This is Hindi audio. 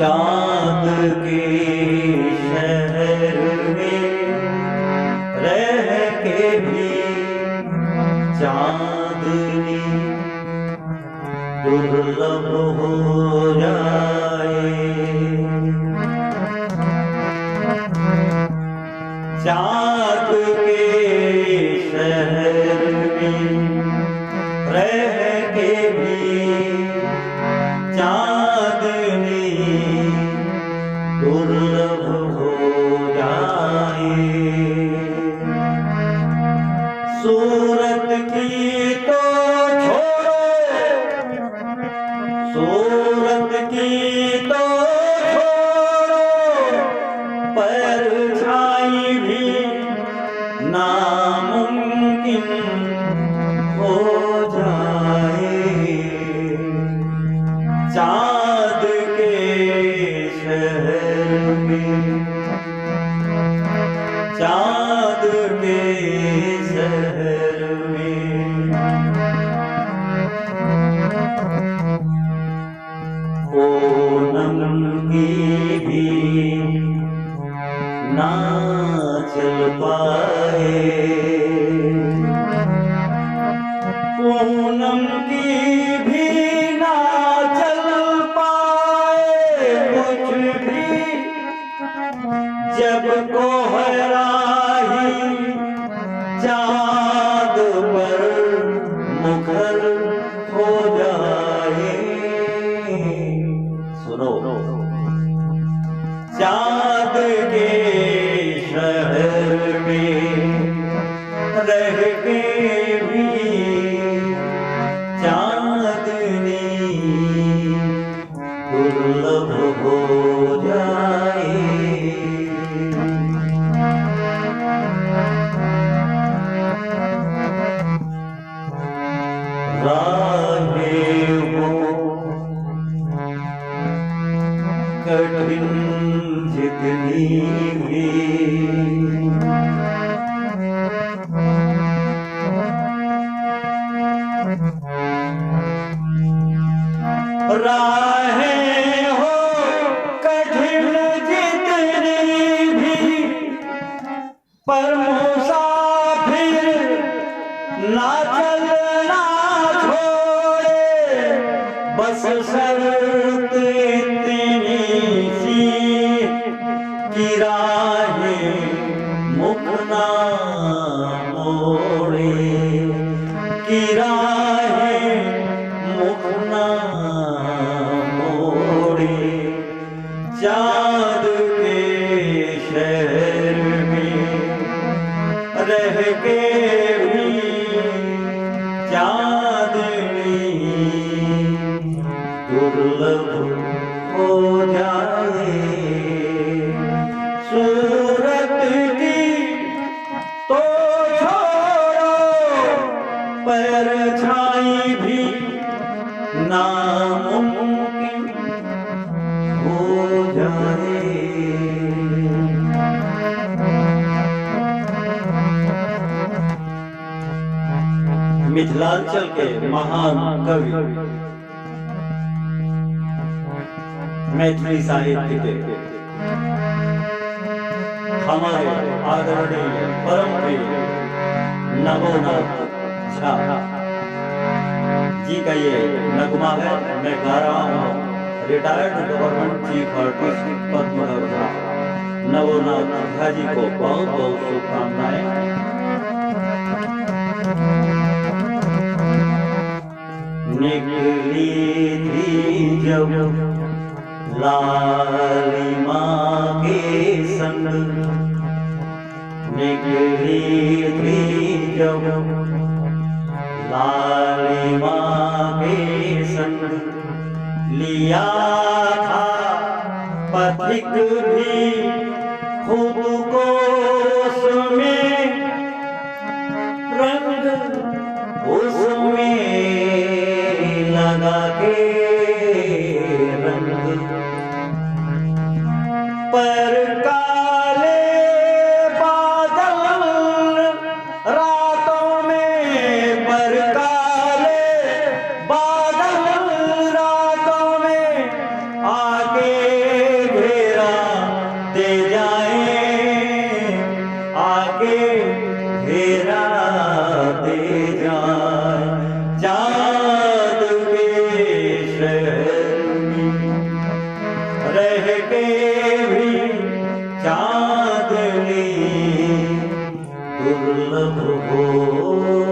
चाँद के शहर में रह के भी चाँदनी दुर्लभ हो जाए। चाँद के शहर में रह के भी चाँदनी दुर्लभ हो जाए। सूरत की तो छोड़ो, सूरत की तो छोड़ो, परछाई भी नामुमकिन हो जाए। चाँद के शहर में, चाँद के शहर में पूनम की भी ना चल पाए। पूनम की भी ना चल पाए कुछ भी, जब कोहराही चाँद पर मुखर हो जाए। सुनो, चाँद के शहर में रह के भी चाँदनी दुर्लभ हो जाए। राहें हो कठिन जितनी भी, राहें हो कठिन जितनी भी, पर मुसाफिर ना चलना छोड़े। बस शर्त इतनी सी कि राहें मुख ना मोड़े, कि राहें मुख ना मोड़े। चाँद के शहर में रह के भी चाँदनी दुर्लभ हो जाए। सूरत की तो छोड़ो, परछाई भी नामुमकिन हो जाए। मिथिलांचल के महान कवि, मैथिली साहित्य के हमारे आदरणीय परम प्रिय नवोनाथ झा जी का ये नगमा है। मैं गा रहा हूँ retired government chief artist Padmanabh Jha. Navonath Jha ji को बहुत बहुत शुभकामनाएं। निकली थी जब लालिमा के संग, निकली थी जब लालिमा के संग, लिया था पथिक भी खुद को उसमें रंग, उसमें लगा के रंग। पर काले बादल रातों में, पर काले बादल रातों में आके भी चांदनी दुर्लभ हो